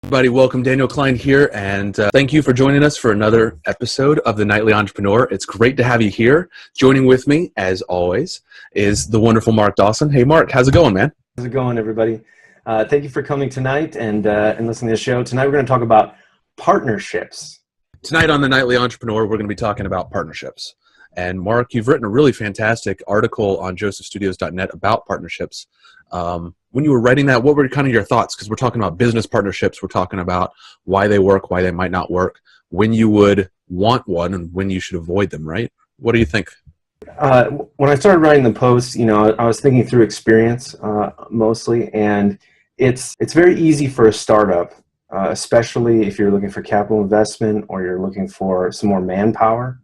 Everybody, welcome. Daniel Klein here, and thank you for joining us for another episode of The Nightly Entrepreneur. It's great to have you here. Joining with me, as always, is the wonderful Marc Dawson. Hey, Marc, how's it going, man? How's it going, everybody? Thank you for coming tonight and listening to the show. Tonight we're going to talk about partnerships. Tonight on The Nightly Entrepreneur, we're going to be talking about partnerships. And Marc, you've written a really fantastic article on josephstudios.net about partnerships. When you were writing that, what were kind of your thoughts? Because we're talking about business partnerships. We're talking about why they work, why they might not work, when you would want one, and when you should avoid them, right? What do you think? When I started writing the post, I was thinking through experience mostly, and it's very easy for a startup, especially if you're looking for capital investment or you're looking for some more manpower,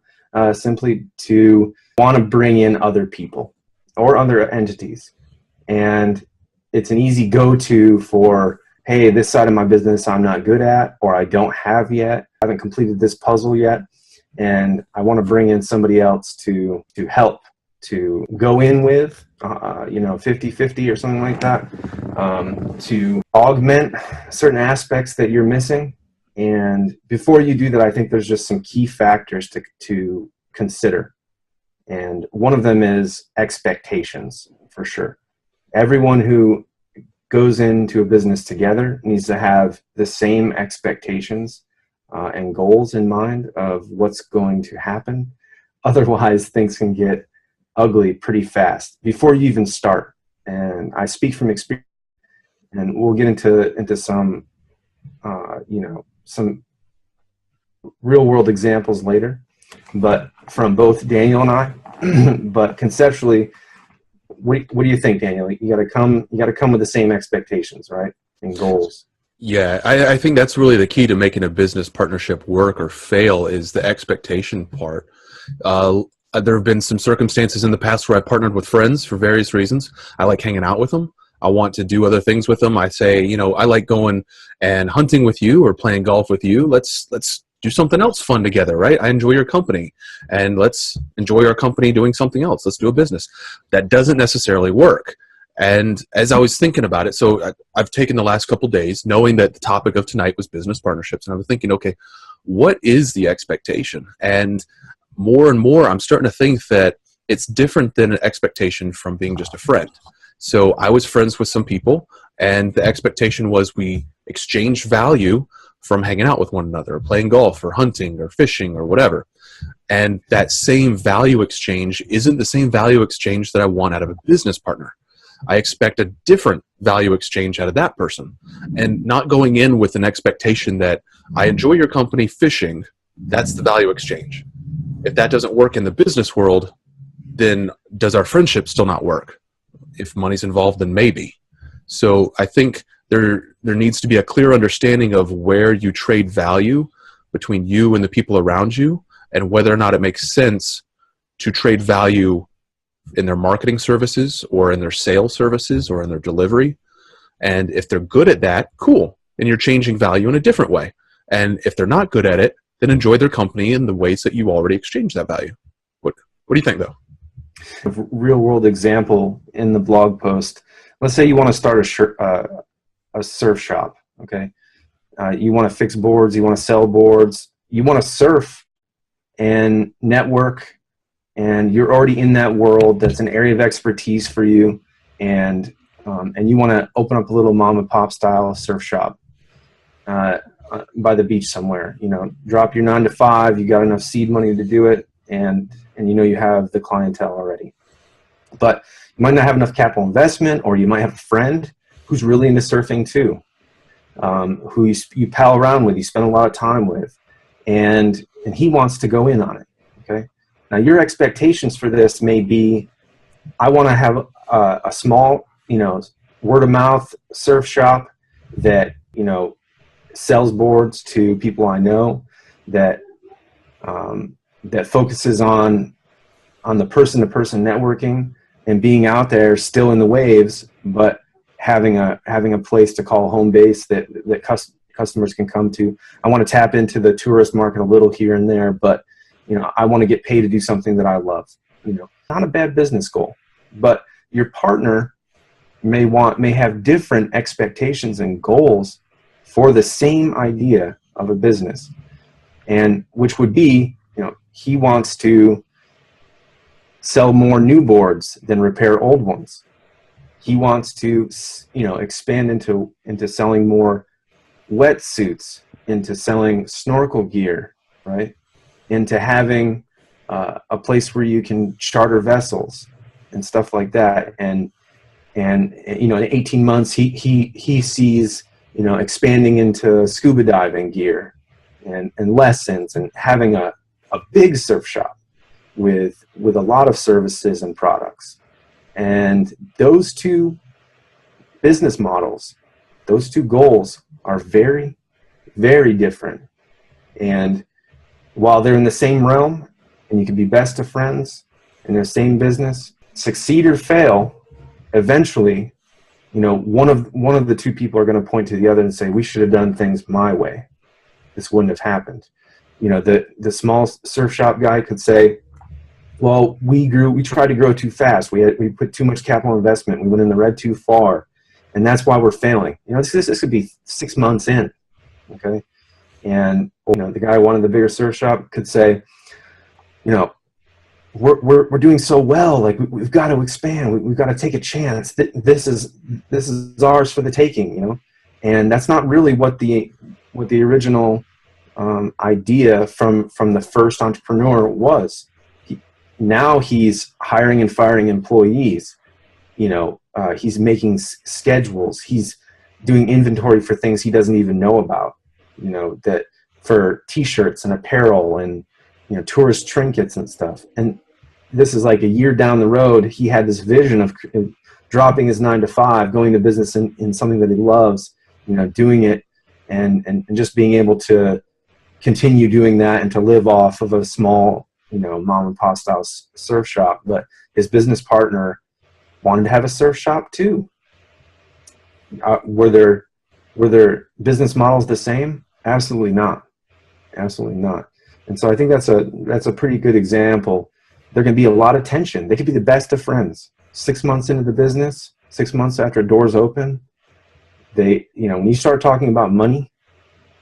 simply to want to bring in other people or other entities. And it's an easy go-to for, hey, this side of my business I'm not good at, or I don't have yet, I haven't completed this puzzle yet, and I want to bring in somebody else to help, to go in with, 50-50 or something like that, to augment certain aspects that you're missing. And before you do that, I think there's just some key factors to consider. And one of them is expectations, for sure. Everyone who goes into a business together needs to have the same expectations and goals in mind of what's going to happen. Otherwise, things can get ugly pretty fast before you even start. And I speak from experience, and we'll get into some, some real world examples later, but from both Daniel and I. But conceptually, what do you think, Daniel? You got to come with the same expectations, right? And goals. Yeah, I think that's really the key to making a business partnership work or fail is the expectation part. There have been some circumstances in the past where I partnered with friends for various reasons. I like hanging out with them. I want to do other things with them. I say, I like going and hunting with you or playing golf with you. Let's do something else fun together, right? I enjoy your company, and let's enjoy our company doing something else. Let's do a business. That doesn't necessarily work. And as I was thinking about it, so I've taken the last couple days knowing that the topic of tonight was business partnerships, and I was thinking, okay, what is the expectation? And more, I'm starting to think that it's different than an expectation from being just a friend. So I was friends with some people, and the expectation was we exchange value from hanging out with one another, or playing golf, or hunting, or fishing, or whatever. And that same value exchange isn't the same value exchange that I want out of a business partner. I expect a different value exchange out of that person, and not going in with an expectation that I enjoy your company fishing, that's the value exchange. If that doesn't work in the business world, then does our friendship still not work? If money's involved, then maybe. So I think there needs to be a clear understanding of where you trade value between you and the people around you, and whether or not it makes sense to trade value in their marketing services or in their sales services or in their delivery. And if they're good at that, cool. And you're changing value in a different way. And if they're not good at it, then enjoy their company in the ways that you already exchanged that value. What do you think, though? A real world example in the blog post. Let's say you want to start a surf shop. Okay, you want to fix boards, you want to sell boards, you want to surf and network, and you're already in that world. That's an area of expertise for you, and you want to open up a little mom and pop style surf shop by the beach somewhere. Drop your 9-to-5. You got enough seed money to do it, and you have the clientele already. But you might not have enough capital investment, or you might have a friend who's really into surfing too, who you pal around with, you spend a lot of time with, and he wants to go in on it. Okay. Now your expectations for this may be, I want to have a small, word of mouth surf shop that, sells boards to people I know, that focuses on the person-to-person networking and being out there still in the waves, but having a place to call home base that customers can come to. I want to tap into the tourist market a little here and there, but I want to get paid to do something that I love. Not a bad business goal, but your partner may have different expectations and goals for the same idea of a business, and which would be, he wants to sell more new boards than repair old ones. He wants to, expand into selling more wetsuits, into selling snorkel gear, right? Into having a place where you can charter vessels and stuff like that. And in 18 months, he sees, expanding into scuba diving gear and lessons, and having a big surf shop with a lot of services and products. And those two business models, those two goals are very, very different. And while they're in the same realm, and you can be best of friends in the same business, succeed or fail, eventually, one of the two people are going to point to the other and say, we should have done things my way. This wouldn't have happened. The small surf shop guy could say, well, we tried to grow too fast. We put too much capital investment. We went in the red too far. And that's why we're failing. This could be 6 months in. Okay. And, the guy who wanted the bigger surf shop could say, we're doing so well. Like, we've got to expand. We've got to take a chance. This is ours for the taking, And that's not really what the original idea from the first entrepreneur was. Now he's hiring and firing employees. He's making schedules. He's doing inventory for things he doesn't even know about. That for T-shirts and apparel and tourist trinkets and stuff. And this is like a year down the road. He had this vision of dropping his 9 to 5, going to business in something that he loves. Doing it and just being able to continue doing that and to live off of a small, mom and pop style surf shop. But his business partner wanted to have a surf shop too. Were their business models the same? Absolutely not. Absolutely not. And so I think that's a pretty good example. There can be a lot of tension. They could be the best of friends. 6 months into the business, 6 months after doors open, when you start talking about money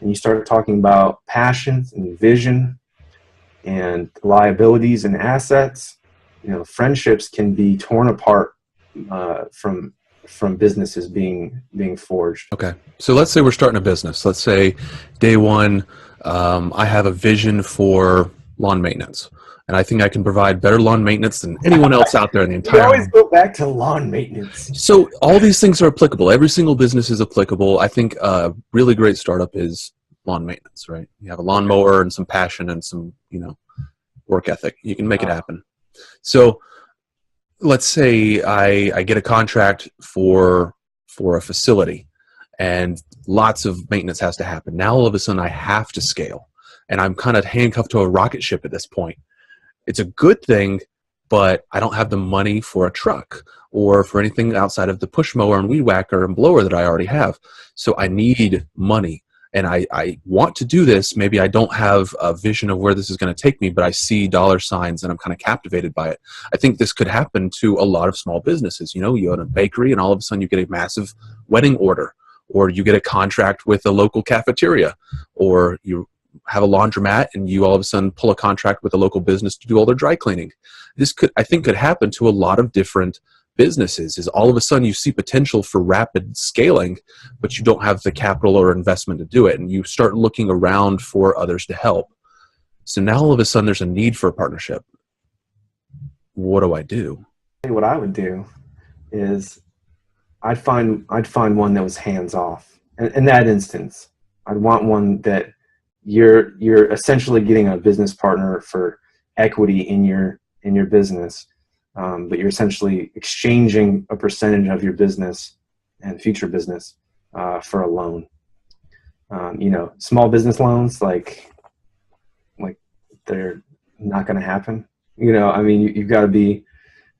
and you start talking about passion and vision and liabilities and assets, friendships can be torn apart from businesses being forged. Okay. So let's say we're starting a business. Let's say day one, I have a vision for lawn maintenance. And I think I can provide better lawn maintenance than anyone else out there in the entire world. We always go back to lawn maintenance. So all these things are applicable. Every single business is applicable. I think a really great startup is lawn maintenance, right? You have a lawnmower and some passion and some, work ethic. You can make it happen. So let's say I get a contract for a facility and lots of maintenance has to happen. Now all of a sudden I have to scale and I'm kind of handcuffed to a rocket ship at this point. It's a good thing, but I don't have the money for a truck or for anything outside of the push mower and weed whacker and blower that I already have. So I need money. And I want to do this. Maybe I don't have a vision of where this is going to take me, but I see dollar signs and I'm kind of captivated by it. I think this could happen to a lot of small businesses. You own a bakery and all of a sudden you get a massive wedding order, or you get a contract with a local cafeteria, or you have a laundromat and you all of a sudden pull a contract with a local business to do all their dry cleaning. This could happen to a lot of different businesses. Is all of a sudden you see potential for rapid scaling, but you don't have the capital or investment to do it. And you start looking around for others to help. So now all of a sudden there's a need for a partnership. What do I do? What I would do is I'd find one that was hands off. In that instance, I'd want one that you're essentially getting a business partner for equity in your business, but you're essentially exchanging a percentage of your business and future business for a loan. Small business loans, like they're not going to happen. You've got to be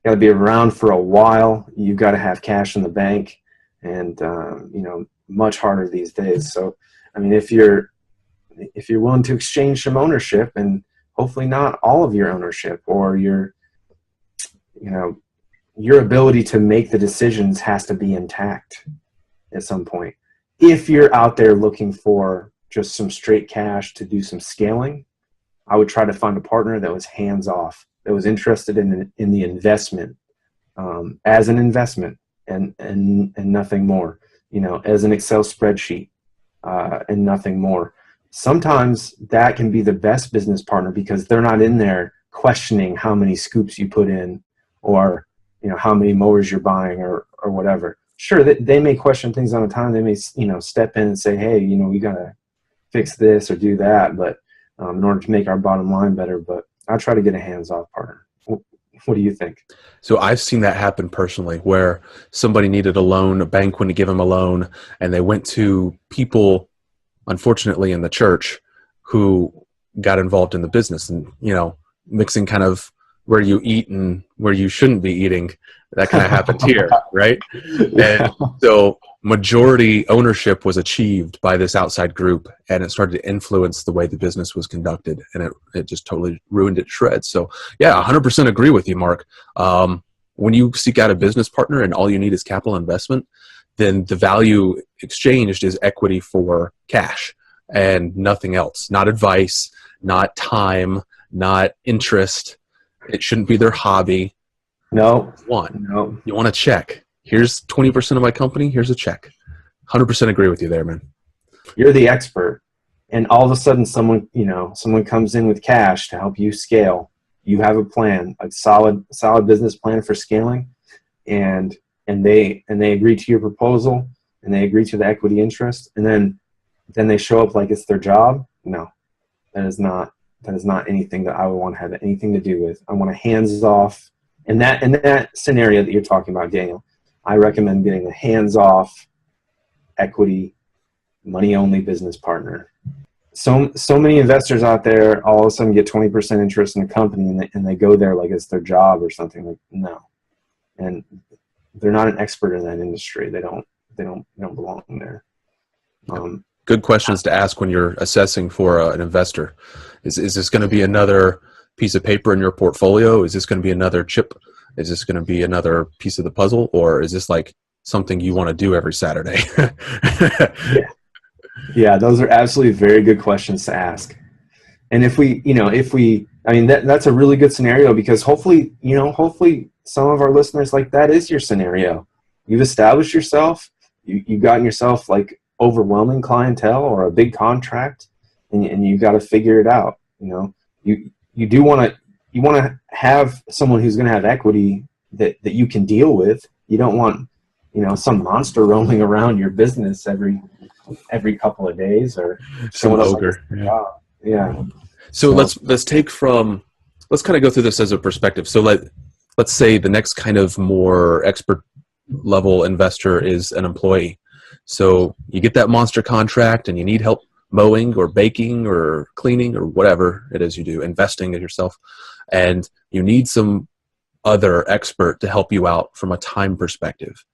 around for a while. You've got to have cash in the bank, and much harder these days. So, if you're willing to exchange some ownership, and hopefully not all of your ownership, or your ability to make the decisions has to be intact at some point. if you're out there looking for just some straight cash to do some scaling, I would try to find a partner that was hands off, that was interested in the investment as an investment and nothing more, as an Excel spreadsheet and nothing more. Sometimes that can be the best business partner because they're not in there questioning how many scoops you put in or how many mowers you're buying or whatever. Sure, they may question things on a time. They may step in and say, hey, we got to fix this or do that, but in order to make our bottom line better. But I try to get a hands-off partner. What do you think? So I've seen that happen personally, where somebody needed a loan, a bank wouldn't give them a loan, and they went to people, unfortunately, in the church who got involved in the business and, mixing kind of where you eat and where you shouldn't be eating. That kind of happened here, right? And so majority ownership was achieved by this outside group, and it started to influence the way the business was conducted, and it just totally ruined it to shreds. So yeah, 100% agree with you, Mark. When you seek out a business partner and all you need is capital investment, then the value exchanged is equity for cash and nothing else. Not advice, not time, not interest. It shouldn't be their hobby. No. You want to check. Here's 20% of my company. Here's a check. 100% agree with you there, man. You're the expert, and all of a sudden someone comes in with cash to help you scale. You have a plan, a solid business plan for scaling, and they agree to your proposal, and they agree to the equity interest, and then they show up like it's their job. No, that is not anything that I would want to have anything to do with. I want a hands off. In that scenario that you're talking about, Daniel, I recommend getting a hands-off, equity, money-only business partner. So many investors out there all of a sudden get 20% interest in a company and they go there like it's their job or something. Like, no, and they're not an expert in that industry. They don't belong there. Good questions to ask when you're assessing for an investor. Is this going to be another piece of paper in your portfolio? Is this going to be another chip? Is this going to be another piece of the puzzle? Or is this like something you want to do every Saturday? Yeah, those are absolutely very good questions to ask. And that's a really good scenario because hopefully some of our listeners, like, that is your scenario. You've established yourself, you've gotten yourself like overwhelming clientele or a big contract, and you've got to figure it out. You do want to have someone who's going to have equity that you can deal with. You don't want some monster roaming around your business every couple of days or some ogre. Yeah. So let's kind of go through this as a perspective. So let's say the next kind of more expert level investor is an employee. So you get that monster contract and you need help mowing or baking or cleaning or whatever it is you do, investing in yourself, and you need some other expert to help you out from a time perspective.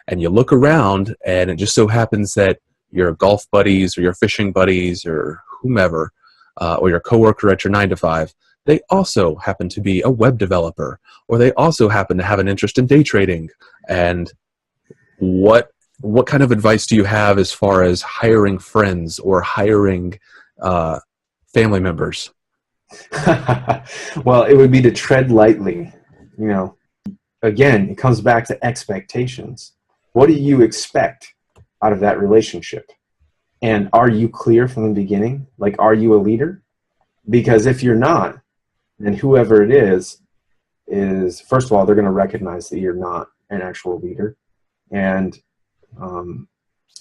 And you look around, and it just so happens that your golf buddies or your fishing buddies or whomever, or your coworker at your 9-to-5, they also happen to be a web developer, or they also happen to have an interest in day trading. And what kind of advice do you have as far as hiring friends or hiring family members? Well, it would be to tread lightly. Again, it comes back to expectations. What do you expect out of that relationship? And are you clear from the beginning? Like, are you a leader? Because if you're not, then whoever it is, first of all, they're going to recognize that you're not an actual leader. And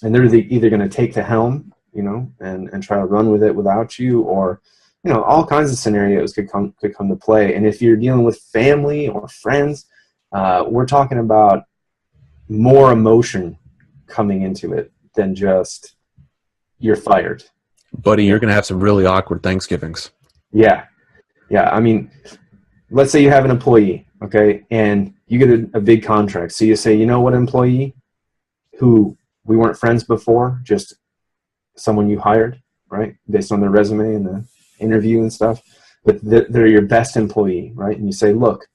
they're either going to take the helm, and try to run with it without you, or, all kinds of scenarios could come to play. And if you're dealing with family or friends, we're talking about more emotion coming into it than just you're fired. Buddy, you're going to have some really awkward Thanksgivings. Yeah. I mean, let's say you have an employee, okay, and you get a big contract. So you say, what employee who we weren't friends before, just someone you hired, right, based on their resume and the interview and stuff, but they're your best employee, right? And you say, look,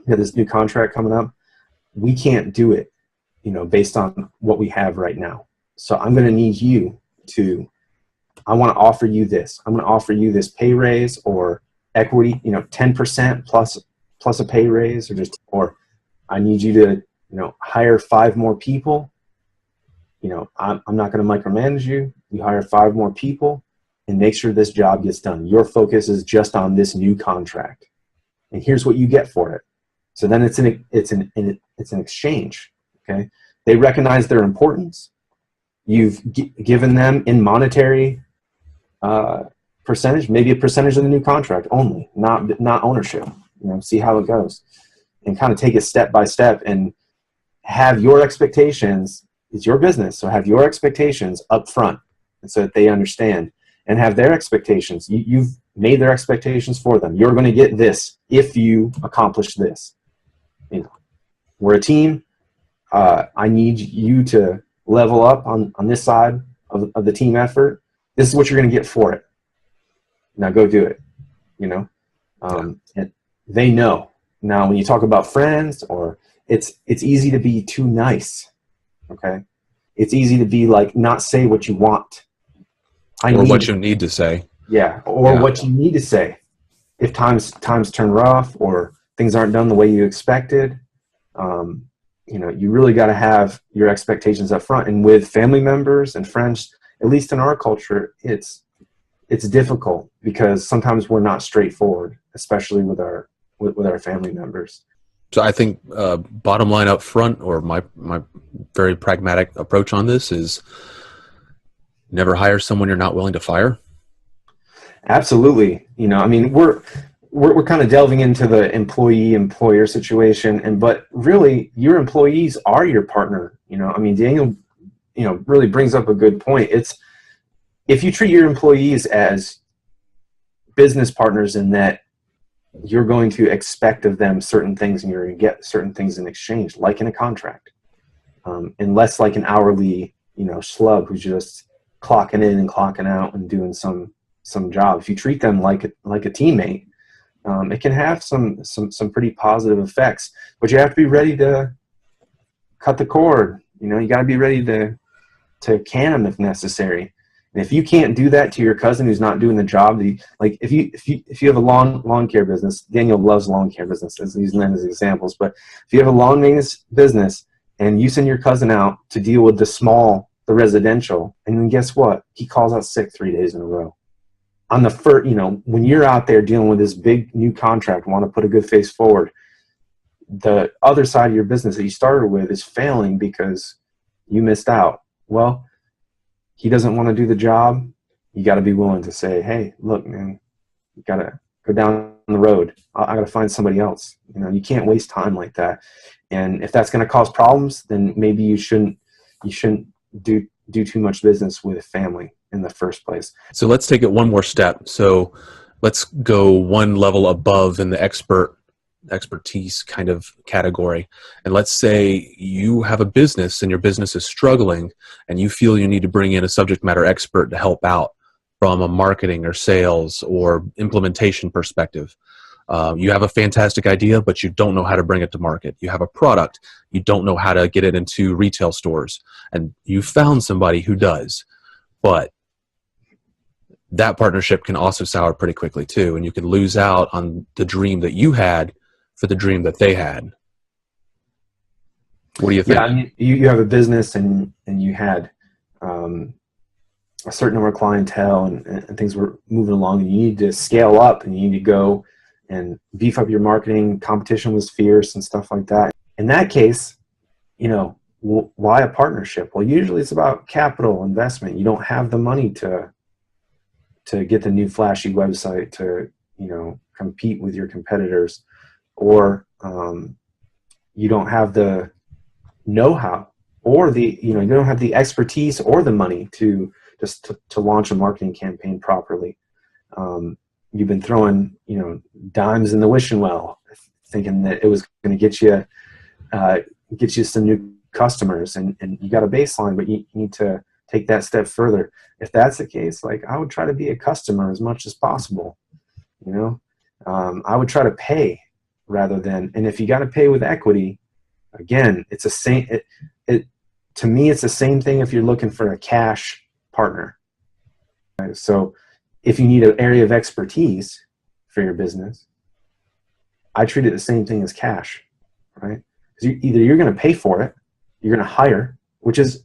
we have this new contract coming up. We can't do it, based on what we have right now. So I'm going to need you to, I want to offer you this. I'm going to offer you this pay raise or equity, 10% plus a pay raise, or I need you to, hire 5 more people. I'm not going to micromanage you. You hire 5 more people and make sure this job gets done. Your focus is just on this new contract, and here's what you get for it. So then it's an exchange. Okay, they recognize their importance. You've given them in monetary percentage, maybe a percentage of the new contract only, not ownership. See how it goes, and kind of take it step by step, and have your expectations. It's your business, so have your expectations up front, and so that they understand, and have their expectations. You've made their expectations for them. You're going to get this if you accomplish this. We're a team. I need you to level up on this side of the team effort. This is what you're going to get for it. Now go do it. And they know. Now, when you talk about friends, or it's easy to be too nice. Okay, it's easy to be like, not say what you want. What you need to say. Yeah, or what you need to say. If times turn rough or things aren't done the way you expected, you really got to have your expectations up front. And with family members and friends, at least in our culture, it's difficult because sometimes we're not straightforward, especially with our family members. So I think bottom line up front, or my very pragmatic approach on this is never hire someone you're not willing to fire. Absolutely. We're kind of delving into the employee-employer situation, but really your employees are your partner. Daniel, really brings up a good point. It's, if you treat your employees as business partners, in that you're going to expect of them certain things and you're going to get certain things in exchange, like in a contract, and less like an hourly, schlub who's just clocking in and clocking out and doing some job. If you treat them like a teammate, it can have some pretty positive effects, but you have to be ready to cut the cord. You got to be ready to can them if necessary. And if you can't do that to your cousin who's not doing the job, like if you have a lawn care business, Daniel loves lawn care businesses, using them as examples, but if you have a lawn maintenance business and you send your cousin out to deal with the residential, and then guess what? He calls out sick 3 days in a row. On the first, when you're out there dealing with this big new contract, want to put a good face forward, the other side of your business that you started with is failing because you missed out. Well, he doesn't want to do the job. You got to be willing to say, hey, look, man, you got to go down the road. I got to find somebody else. You can't waste time like that. And if that's going to cause problems, then maybe you shouldn't do too much business with family in the first place. So let's take it one more step. So let's go one level above in the expertise kind of category. And let's say you have a business and your business is struggling and you feel you need to bring in a subject matter expert to help out from a marketing or sales or implementation perspective. You have a fantastic idea, but you don't know how to bring it to market. You have a product, you don't know how to get it into retail stores, and you found somebody who does. But that partnership can also sour pretty quickly too, and you can lose out on the dream that you had for the dream that they had. What do you think? Yeah, you have a business and you had a certain number of clientele and things were moving along, and you need to scale up and you need to go and beef up your marketing. Competition was fierce and stuff like that. In that case, why a partnership? Well, usually it's about capital investment. You don't have the money to get the new flashy website to, compete with your competitors, or you don't have the know-how or you don't have the expertise or the money to launch a marketing campaign properly. You've been throwing, dimes in the wishing well, thinking that it was going to get you some new customers, and you got a baseline, but you need to take that step further. If that's the case, I would try to be a customer as much as possible. I would try to pay rather than, and if you got to pay with equity, again, it's to me, it's the same thing if you're looking for a cash partner. Right? So if you need an area of expertise for your business, I treat it the same thing as cash, right? Because either you're going to pay for it, you're going to hire, which is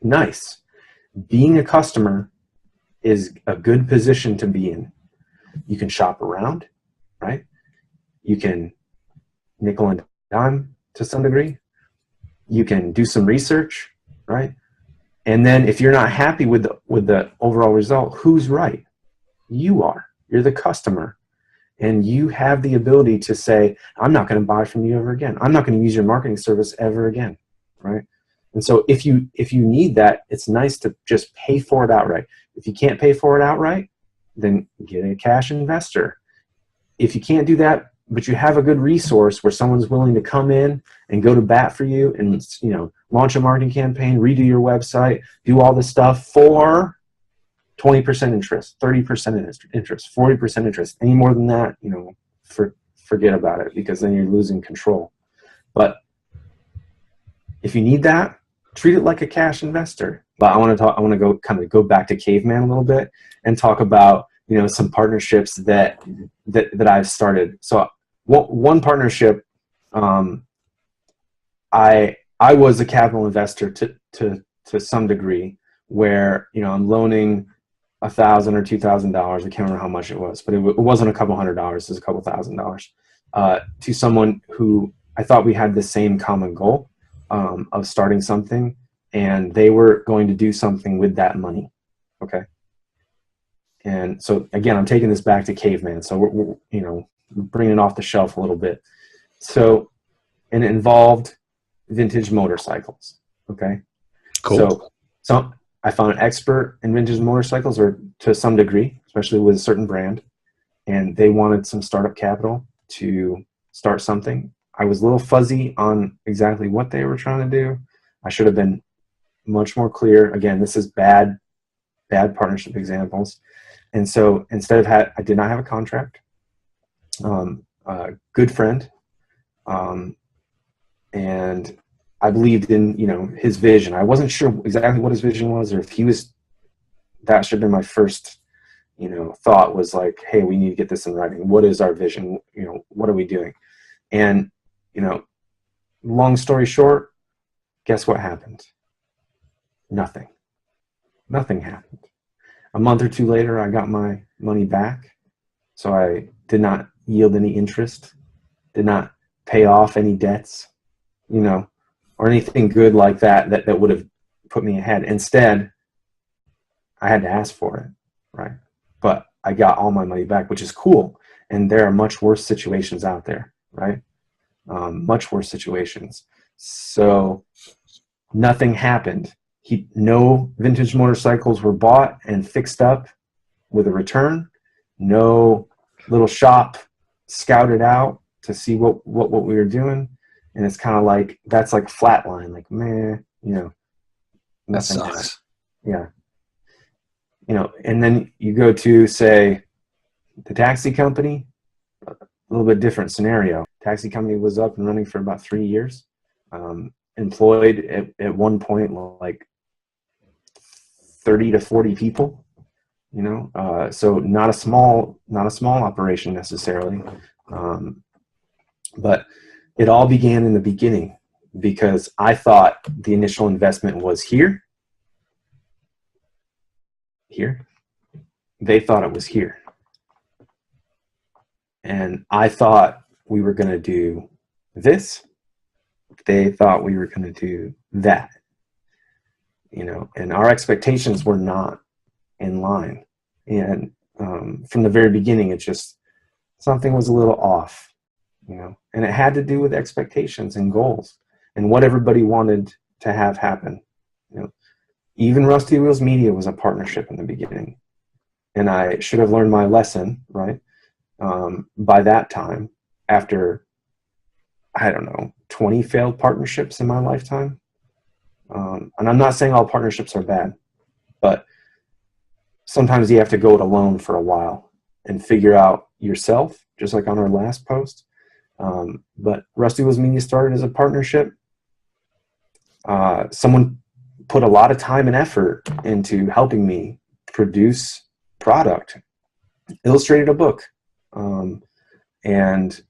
nice. Being a customer is a good position to be in. You can shop around, right? You can nickel and dime to some degree. You can do some research, right? And then if you're not happy with the overall result, who's right? You are. You're the customer. And you have the ability to say, I'm not going to buy from you ever again. I'm not going to use your marketing service ever again, right? And so if you need that, it's nice to just pay for it outright. If you can't pay for it outright, then get a cash investor. If you can't do that, but you have a good resource where someone's willing to come in and go to bat for you and, you know, launch a marketing campaign, redo your website, do all this stuff for 20% interest, 30% interest, 40% interest. Any more than that, you know, forget about it, because then you're losing control. But if you need that, treat it like a cash investor. But I want to go back to caveman a little bit and talk about, you know, some partnerships that I've started. So one partnership, I was a capital investor to some degree, where, you know, I'm loaning $1,000 or $2,000. I can't remember how much it was, but it wasn't a couple $100. It was a couple $1,000 to someone who I thought we had the same common goal of starting something, and they were going to do something with that money. Okay. And so again, I'm taking this back to caveman. So we're you know, bringing it off the shelf a little bit. So, and it involved vintage motorcycles. Okay. Cool. So I found an expert in vintage motorcycles, or to some degree, especially with a certain brand, and they wanted some startup capital to start something. I was a little fuzzy on exactly what they were trying to do. I should have been much more clear. Again, this is bad partnership examples. And so instead of I did not have a contract. A good friend, and I believed in, you know, his vision. I wasn't sure exactly what his vision was, or if he was. That should have been my first, you know, thought, was like, hey, we need to get this in writing. What is our vision? You know, what are we doing? And, you know, long story short, guess what happened? Nothing. Nothing happened. A month or two later, I got my money back. So I did not yield any interest, did not pay off any debts, you know, or anything good like that would have put me ahead. Instead, I had to ask for it, right? But I got all my money back, which is cool. And there are much worse situations out there, right? Much worse situations. So nothing happened. No vintage motorcycles were bought and fixed up with a return. No little shop scouted out to see what we were doing. And it's kind of like, that's like flatline, like, man, you know, that sucks. Yeah. You know, and then you go to, say, the taxi company, a little bit different scenario. Taxi company was up and running for about 3 years. Employed at one point like 30 to 40 people, you know, so not a small operation necessarily. But it all began in the beginning because I thought the initial investment was here. They thought it was here. And I thought we were going to do this. They thought we were going to do that. You know, and our expectations were not in line. And from the very beginning, it just, something was a little off, you know, and it had to do with expectations and goals and what everybody wanted to have happen. You know, even Rusty Wheels Media was a partnership in the beginning, and I should have learned my lesson, right? By that time, after, I don't know, 20 failed partnerships in my lifetime. And I'm not saying all partnerships are bad, but sometimes you have to go it alone for a while and figure out yourself, just like on our last post. But Rusty Wheels Media started as a partnership. Someone put a lot of time and effort into helping me produce product, illustrated a book, and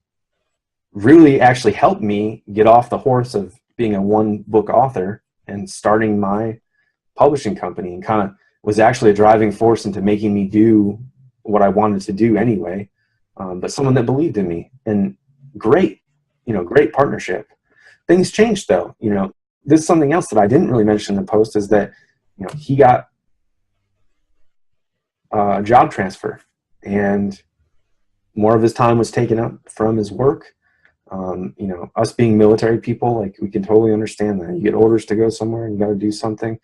really actually helped me get off the horse of being a one book author and starting my publishing company, and kind of was actually a driving force into making me do what I wanted to do anyway. But someone that believed in me, and great partnership. Things changed though. This is something else that I didn't really mention in the post, is that, he got a job transfer, and more of his time was taken up from his work. Us being military people, like, we can totally understand that. You get orders to go somewhere and you got to do something.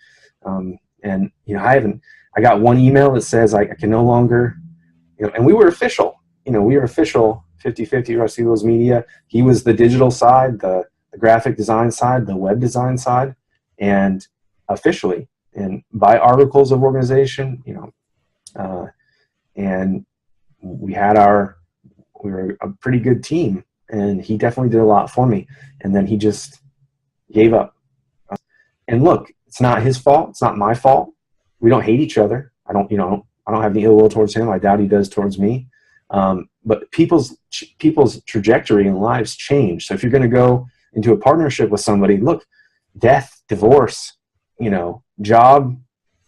And I got one email that says I can no longer, and we were official, 50-50 Rusty Wheels Media. He was the digital side, the graphic design side, the web design side, and officially, and by articles of organization, and we were a pretty good team, and he definitely did a lot for me. And then he just gave up. And look, it's not his fault. It's not my fault. We don't hate each other. I don't have any ill will towards him. I doubt he does towards me. But people's trajectory in lives change. So if you're going to go into a partnership with somebody, look, death, divorce, job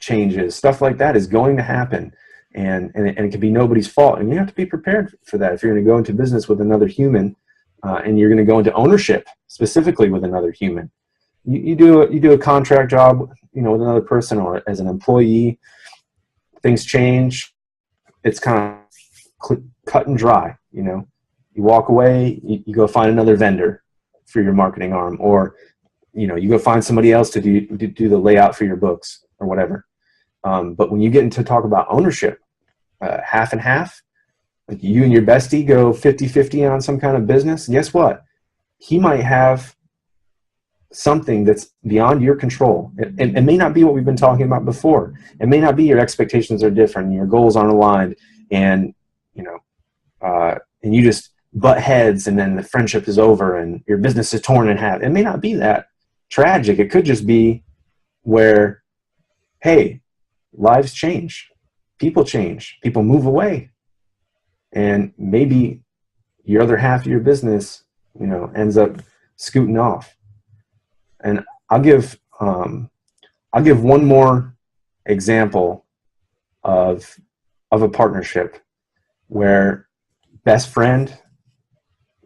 changes, stuff like that is going to happen. And it can be nobody's fault. And you have to be prepared for that. If you're going to go into business with another human, and you're going to go into ownership specifically with another human, you do a contract job, with another person, or as an employee, things change. It's kind of cut and dry. You walk away, you go find another vendor for your marketing arm, or you go find somebody else to do the layout for your books or whatever. But when you get into talk about ownership, half and half, like you and your bestie go 50-50 on some kind of business, guess what? He might have something that's beyond your control. It may not be what we've been talking about before. It may not be your expectations are different, and your goals aren't aligned, and and you just butt heads, and then the friendship is over and your business is torn in half. It may not be that tragic. It could just be where, hey, lives change, people move away, and maybe your other half of your business, ends up scooting off. And I'll give one more example of a partnership where best friend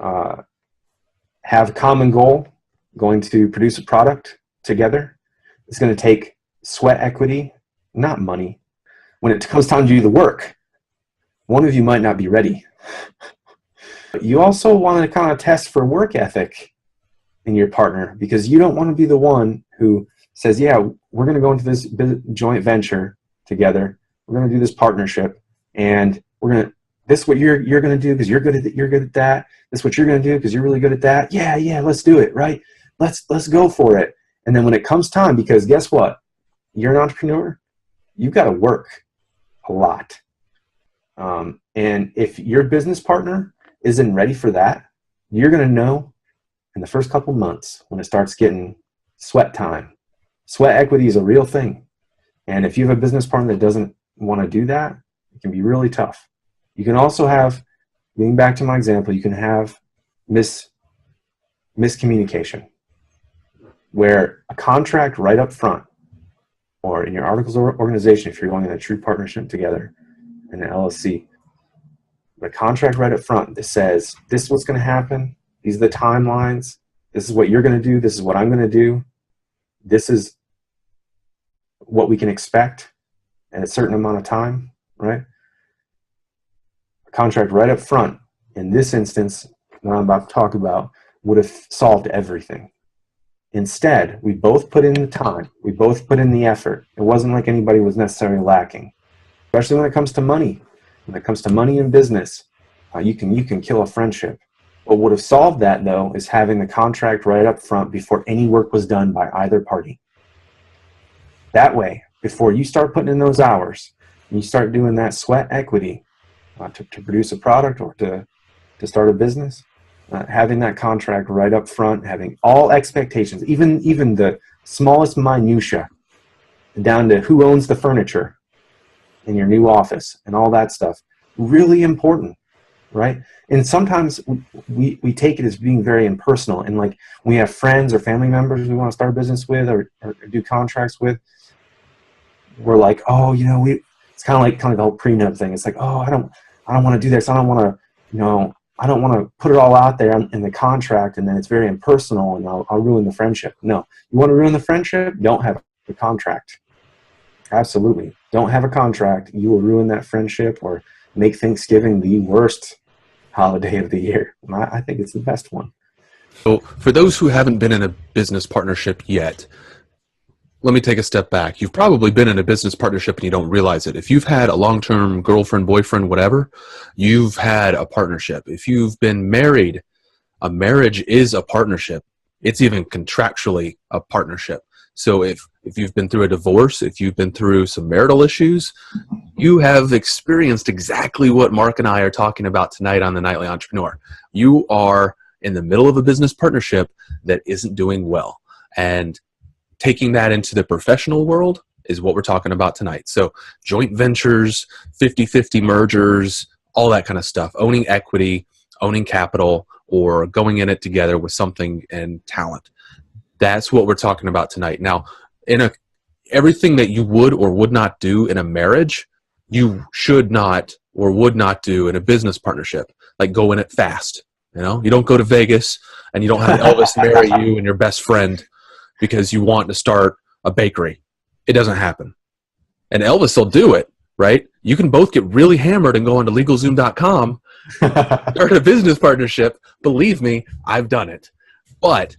have a common goal, going to produce a product together. It's going to take sweat equity, not money. When it comes time to do the work, one of you might not be ready. But you also want to kind of test for work ethic in your partner, because you don't want to be the one who says, yeah, we're going to go into this joint venture together. We're going to do this partnership, and this is what you're going to do because you're good at that. This is what you're going to do because you're really good at that. Yeah, let's do it, right? Let's go for it. And then when it comes time, because guess what? You're an entrepreneur. You've got to work a lot. And if your business partner isn't ready for that, you're going to know in the first couple months when it starts getting sweat time. Sweat equity is a real thing. And if you have a business partner that doesn't want to do that, it can be really tough. You can also have, getting back to my example, you can have miscommunication, where a contract right up front, or in your articles of organization, if you're going in a true partnership together in an LLC, the contract right up front that says, this is what's going to happen, these are the timelines, this is what you're going to do, this is what I'm going to do, this is what we can expect in a certain amount of time, right? A contract right up front, in this instance, what I'm about to talk about, would have solved everything. Instead, we both put in the time, we both put in the effort. It wasn't like anybody was necessarily lacking, especially when it comes to money. When it comes to money in business, you can kill a friendship. What would have solved that, though, is having the contract right up front before any work was done by either party. That way, before you start putting in those hours, and you start doing that sweat equity to produce a product or to start a business, having that contract right up front, having all expectations, even the smallest minutia down to who owns the furniture in your new office and all that stuff. Really important, right? And sometimes we take it as being very impersonal. And like when we have friends or family members we want to start a business with or do contracts with, we're like, oh, it's kind of the whole prenup thing. It's like, oh, I don't want to do this. I don't want to, I don't want to put it all out there in the contract, and then it's very impersonal, and I'll ruin the friendship. No, you want to ruin the friendship? Don't have a contract. Absolutely, don't have a contract. You will ruin that friendship or make Thanksgiving the worst holiday of the year. I think it's the best one. So for those who haven't been in a business partnership yet, let me take a step back. You've probably been in a business partnership and you don't realize it. If you've had a long-term girlfriend, boyfriend, whatever, you've had a partnership. If you've been married, a marriage is a partnership. It's even contractually a partnership. So if you've been through a divorce, if you've been through some marital issues, you have experienced exactly what Mark and I are talking about tonight on The Nightly Entrepreneur. You are in the middle of a business partnership that isn't doing well. And taking that into the professional world is what we're talking about tonight. So joint ventures, 50-50 mergers, all that kind of stuff, owning equity, owning capital, or going in it together with something and talent. That's what we're talking about tonight. Now, everything that you would or would not do in a marriage, you should not or would not do in a business partnership, like go in it fast. You don't go to Vegas and you don't have Elvis marry you and your best friend because you want to start a bakery. It doesn't happen. And Elvis will do it, right? You can both get really hammered and go onto LegalZoom.com, start a business partnership. Believe me, I've done it. But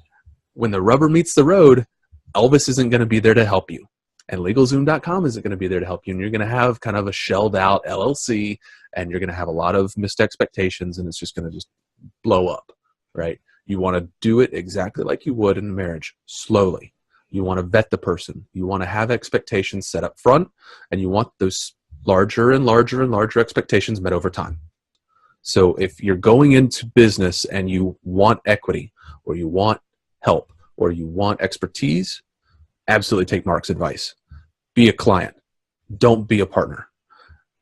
when the rubber meets the road, Elvis isn't going to be there to help you. And LegalZoom.com isn't going to be there to help you. And you're going to have kind of a shelled out LLC, and you're going to have a lot of missed expectations, and it's just going to just blow up, right? You want to do it exactly like you would in a marriage, slowly. You want to vet the person. You want to have expectations set up front, and you want those larger and larger and larger expectations met over time. So if you're going into business and you want equity, or you want help, or you want expertise, absolutely take Mark's advice. Be a client. Don't be a partner.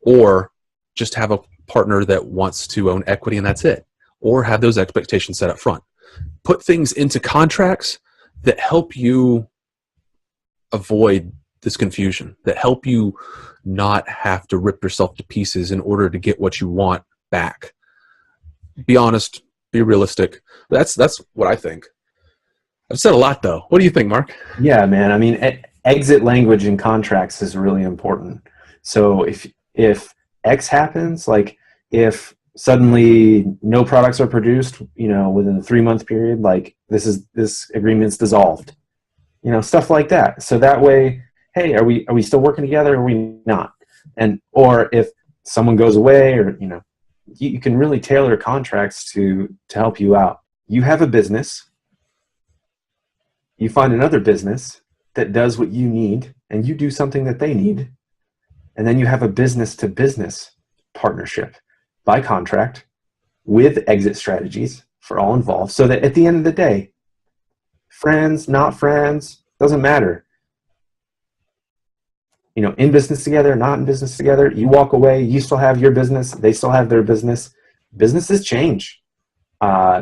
Or just have a partner that wants to own equity and that's it. Or have those expectations set up front. Put things into contracts that help you avoid this confusion, that help you not have to rip yourself to pieces in order to get what you want back. Be honest, be realistic. That's what I think. I've said a lot though. What do you think, Mark? Yeah, man. I mean, exit language in contracts is really important. So if X happens, like if suddenly no products are produced, within a 3-month period, like this agreement's dissolved, stuff like that. So that way, hey, are we still working together? Or are we not? Or if someone goes away, or you can really tailor contracts to help you out. You have a business, you find another business that does what you need, and you do something that they need, and then you have a business to business partnership by contract with exit strategies for all involved, so that at the end of the day, friends, not friends, doesn't matter. In business together, not in business together, you walk away, you still have your business, they still have their business. Businesses change.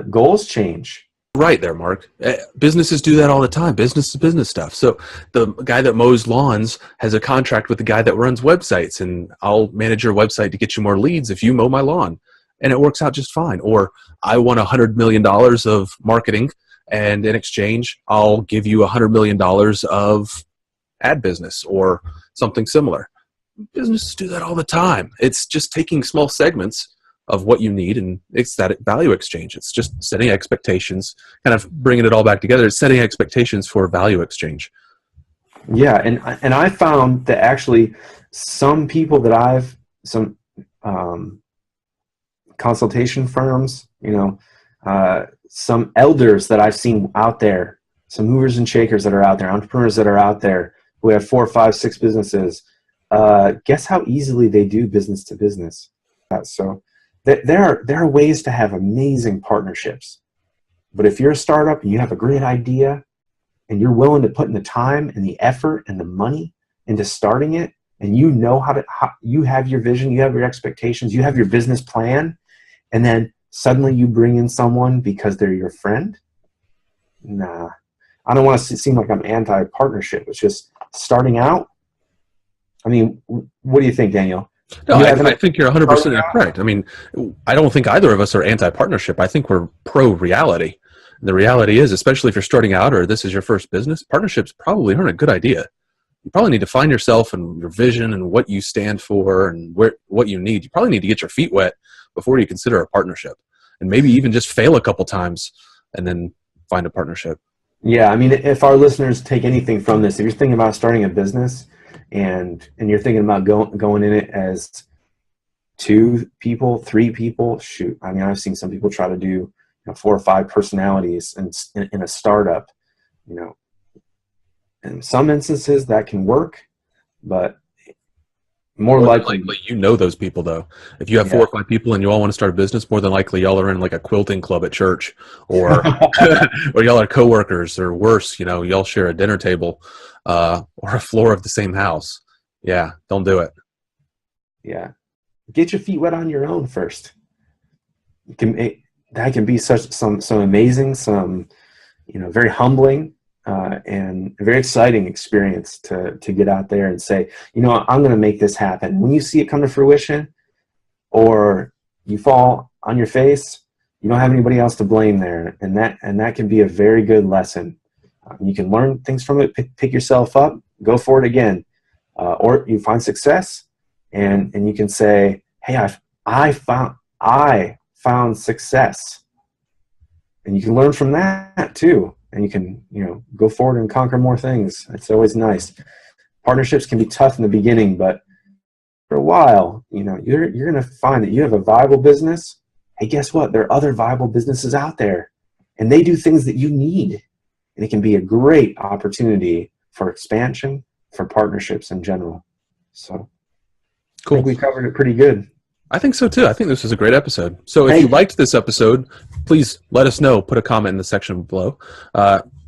Goals change. Right there, Mark. Businesses do that all the time. Business to business stuff. So the guy that mows lawns has a contract with the guy that runs websites, and I'll manage your website to get you more leads if you mow my lawn. And it works out just fine. Or I want $100 million of marketing, and in exchange, I'll give you $100 million of ad business or something similar. Businesses do that all the time. It's just taking small segments of what you need, and it's that value exchange. It's just setting expectations, kind of bringing it all back together. It's setting expectations for value exchange. Yeah, and I found that actually some people that some consultation firms, some elders that I've seen out there, some movers and shakers that are out there, entrepreneurs that are out there who have 4, 5, 6 businesses. Guess how easily they do business to business. So there are ways to have amazing partnerships. But if you're a startup and you have a great idea and you're willing to put in the time and the effort and the money into starting it, and you know you have your vision, you have your expectations, you have your business plan, and then suddenly you bring in someone because they're your friend? Nah. I don't want to seem like I'm anti-partnership. It's just starting out. I mean, what do you think, Daniel? No, I think you're 100% correct. I mean, I don't think either of us are anti-partnership. I think we're pro-reality. The reality is, especially if you're starting out or this is your first business, partnerships probably aren't a good idea. You probably need to find yourself and your vision and what you stand for and what you need. You probably need to get your feet wet before you consider a partnership, and maybe even just fail a couple times and then find a partnership. Yeah, I mean, if our listeners take anything from this, if you're thinking about starting a business and you're thinking about going in it as 2 people, 3 people, shoot. I mean, I've seen some people try to do 4 or 5 personalities in a startup. In some instances that can work, but more likely you know those people though. If you have 4 or 5 people and you all want to start a business, more than likely y'all are in like a quilting club at church, or or y'all are coworkers, or worse, y'all share a dinner table or a floor of the same house. Yeah, don't do it. Yeah, get your feet wet on your own first. That can be some amazing, some very humbling and a very exciting experience to get out there and say, I'm going to make this happen. When you see it come to fruition, or you fall on your face, you don't have anybody else to blame there, and that can be a very good lesson. You can learn things from it, pick yourself up, go for it again, or you find success, and you can say, hey, I found success, and you can learn from that too. And you can, go forward and conquer more things. It's always nice. Partnerships can be tough in the beginning, but for a while, you're going to find that you have a viable business. Hey, guess what? There are other viable businesses out there, and they do things that you need. And it can be a great opportunity for expansion, for partnerships in general. So cool. I think we covered it pretty good. I think so too. I think this was a great episode. So if you liked this episode, please let us know. Put a comment in the section below.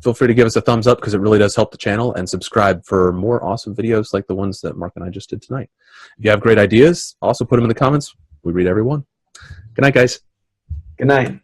Feel free to give us a thumbs up because it really does help the channel, and subscribe for more awesome videos like the ones that Mark and I just did tonight. If you have great ideas, also put them in the comments. We read every one. Good night, guys. Good night.